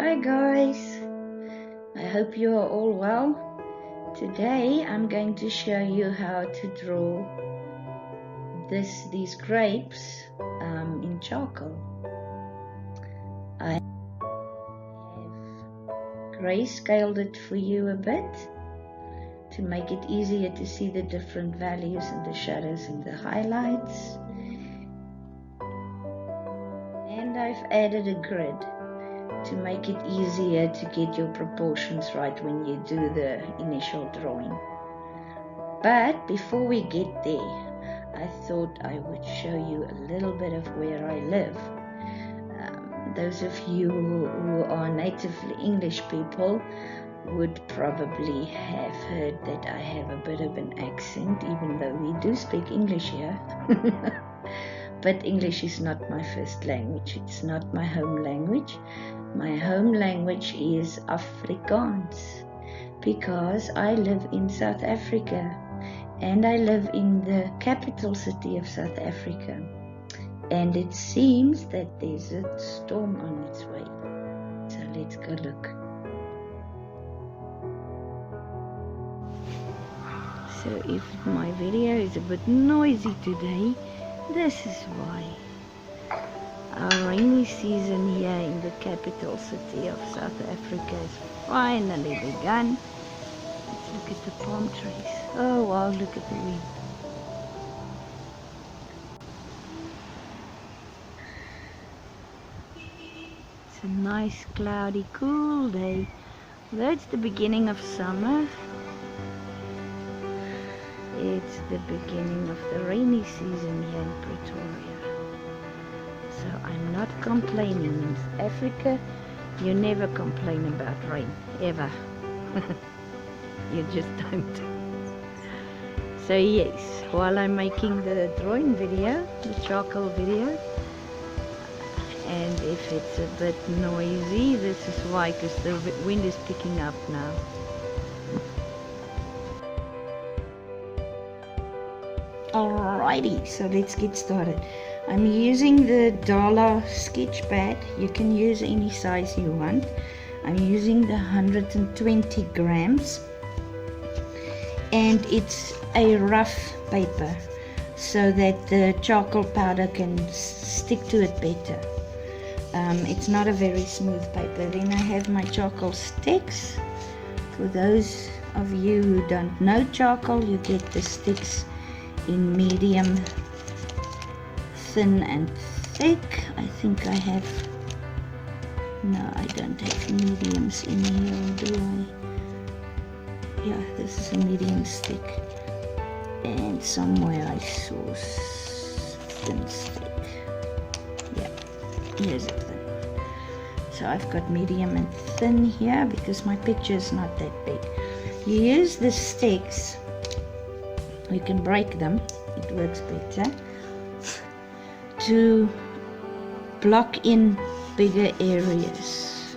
Hi guys, I hope you are all well. Today I'm going to show you how to draw these grapes in charcoal. I have grayscaled it for you a bit to make it easier to see the different values and the shadows and the highlights. And I've added a grid to make it easier to get your proportions right when you do the initial drawing. But before we get there, I thought I would show you a little bit of where I live. Those of you who are natively English people would probably have heard that I have a bit of an accent, even though we do speak English here. But English is not my first language. It's not my home language. My home language is Afrikaans because I live in South Africa and I live in the capital city of South Africa. And it seems that there's a storm on its way. So let's go look. So if my video is a bit noisy today, this is why. Our rainy season here in the capital city of South Africa has finally begun. Let's look at the palm trees. Oh wow, look at the wind. It's a nice cloudy cool day. That's the beginning of summer. It's the beginning of the rainy season here in Pretoria. So I'm not complaining. In Africa, you never complain about rain, ever. You just don't. So yes, while I'm making the drawing video, the charcoal video, and if it's a bit noisy, this is why, because the wind is picking up now. Alrighty, so let's get started. I'm using the dollar sketch pad. You can use any size you want. I'm using the 120 grams and it's a rough paper so that the charcoal powder can stick to it better. It's not a very smooth paper. Then I have my charcoal sticks. For those of you who don't know charcoal, you get the sticks in medium, thin and thick. I think I have, no, I don't have mediums in here, do I? Yeah, this is a medium stick, and somewhere I saw thin stick. Yeah, here's a thin. So I've got medium and thin here because my picture is not that big. You use the sticks. You can break them, it works better, to block in bigger areas.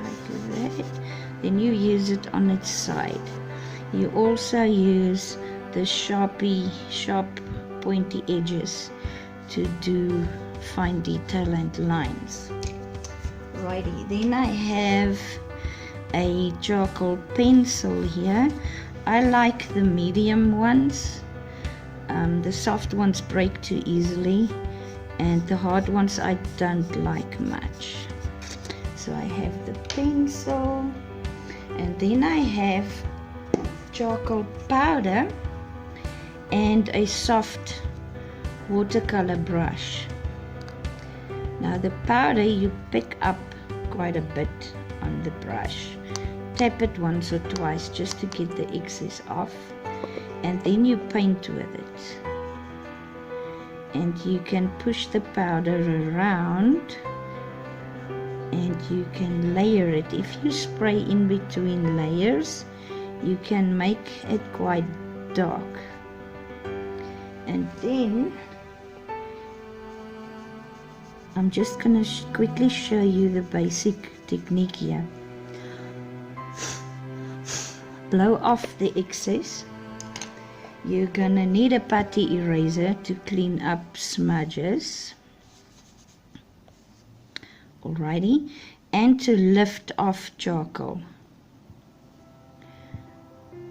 Like that. Then you use it on its side. You also use the sharp pointy edges to do fine detail and lines. Righty, then I have a charcoal pencil here. I like the medium ones. The soft ones break too easily and the hard ones I don't like much. So I have the pencil and then I have charcoal powder and a soft watercolor brush. Now the powder you pick up quite a bit on the brush. Tap it once or twice just to get the excess off, and then you paint with it. And you can push the powder around and you can layer it. If you spray in between layers, you can make it quite dark. And then I'm just going to quickly show you the basic technique here. Blow off the excess. You're gonna need a putty eraser to clean up smudges. alrighty, and to lift off charcoal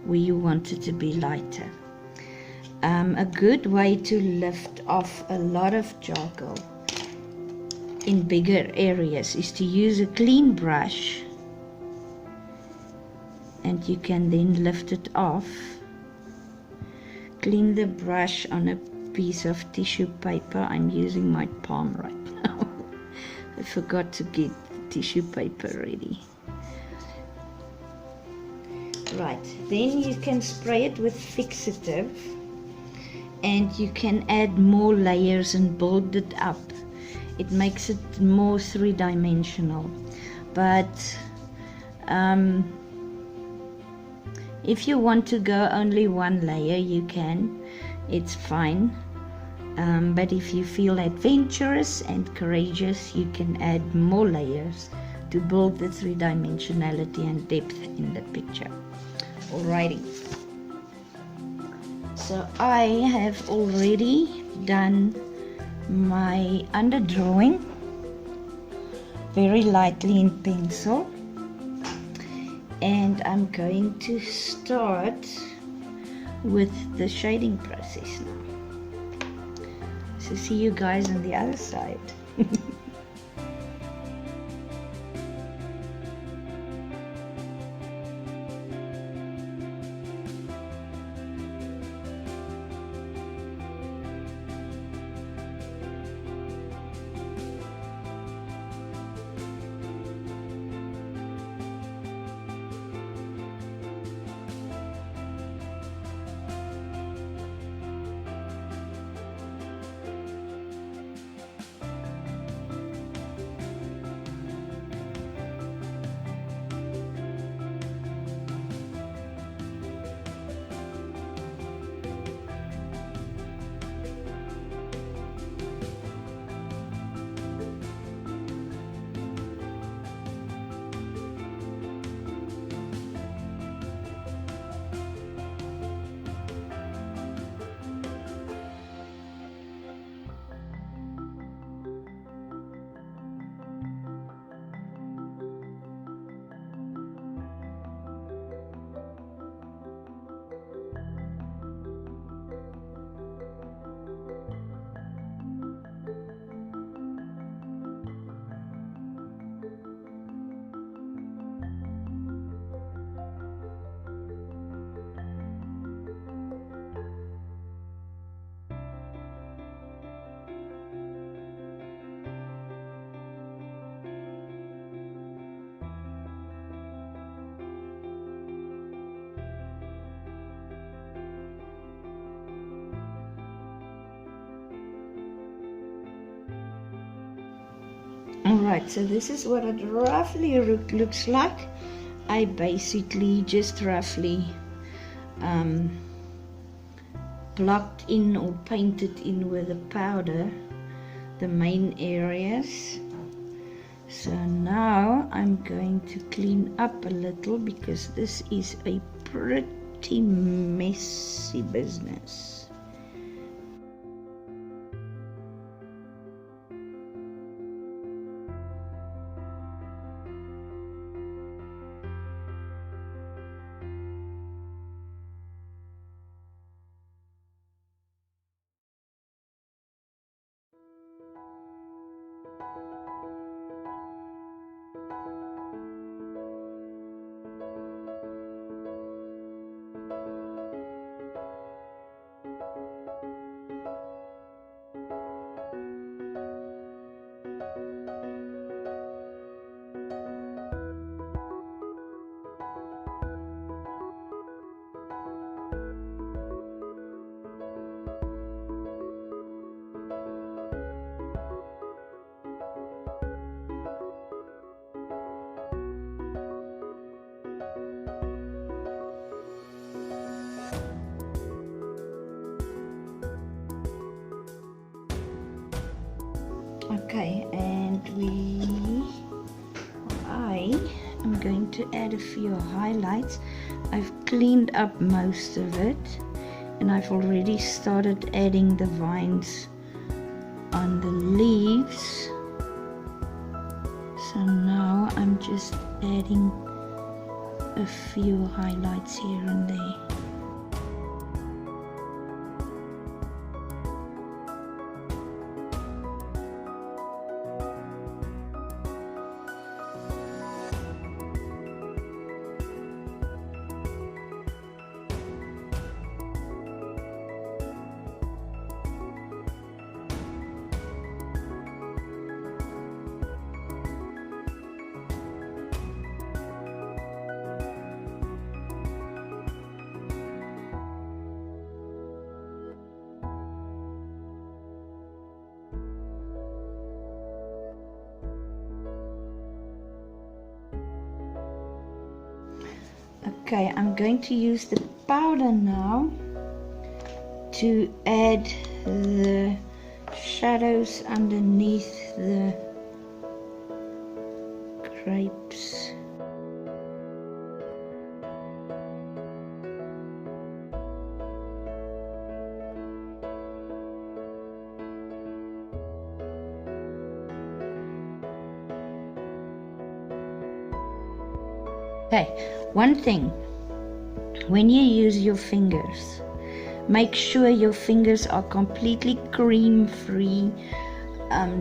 where you want it to be lighter. A good way to lift off a lot of charcoal in bigger areas is to use a clean brush, and you can then lift it off. Clean the brush on a piece of tissue paper. I'm using my palm right now. I forgot to get the tissue paper ready. Right, then you can spray it with fixative, and you can add more layers and build it up. It makes it more three-dimensional. But if you want to go only one layer, you can. It's fine. But if you feel adventurous and courageous, you can add more layers to build the three-dimensionality and depth in the picture. Alrighty. So I have already done my underdrawing very lightly in pencil, and I'm going to start with the shading process now. So see you guys on the other side. Alright, so this is what it roughly looks like. I basically just roughly blocked in or painted in with a powder the main areas. So now I'm going to clean up a little because this is a pretty messy business. Okay, and I am going to add a few highlights. I've cleaned up most of it, and I've already started adding the vines on the leaves. So now I'm just adding a few highlights here and there. Okay, I'm going to use the powder now to add the shadows underneath the grapes. Okay, one thing, when you use your fingers, make sure your fingers are completely cream free,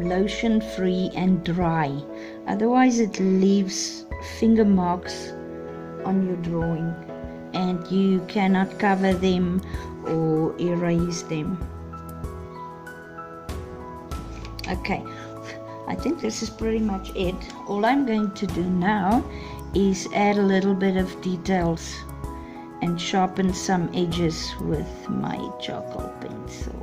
lotion free and dry. Otherwise it leaves finger marks on your drawing and you cannot cover them or erase them. Okay, I think this is pretty much it. All I'm going to do now is add a little bit of details and sharpen some edges with my charcoal pencil.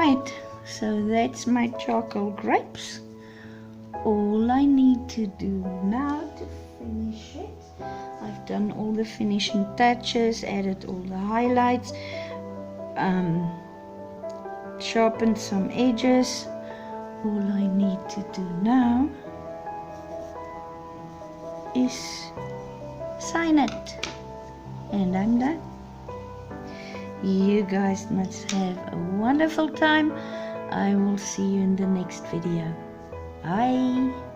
Alright, so that's my charcoal grapes. All I need to do now to finish it, I've done all the finishing touches, added all the highlights, sharpened some edges. All I need to do now is sign it, and I'm done. You guys must have a wonderful time. I will see you in the next video. Bye.